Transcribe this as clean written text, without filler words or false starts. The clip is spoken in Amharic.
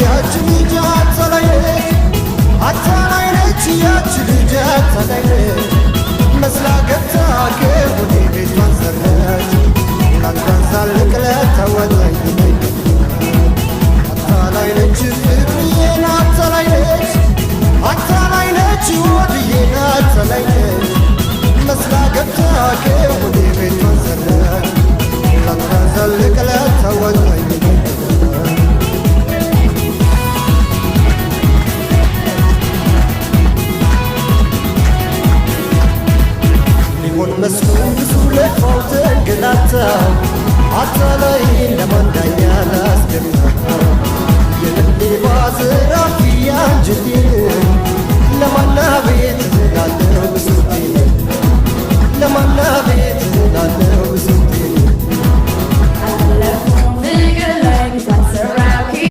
ያች ልጅ አታላይ ነች ያች ልጅ አታላይ መስላ ገብታ ከወዴ ቤቷን ሰራች ላንኳን ሳልቅለት ተወጣኝ አታላይ ነች ፍቅርዬን አታላይ ነች ወድዬን አታላይ ነች መስላ ገብታ ከወዴ ቤቷን ሰራች ላንኳን ሳልቅለት ተወጣኝ መስሎኝ ብዙ ለፋው ተንገላታው አታላይ ለማንዳኛ ላስገባ የልቤ ባዝራፊ አንጀቴን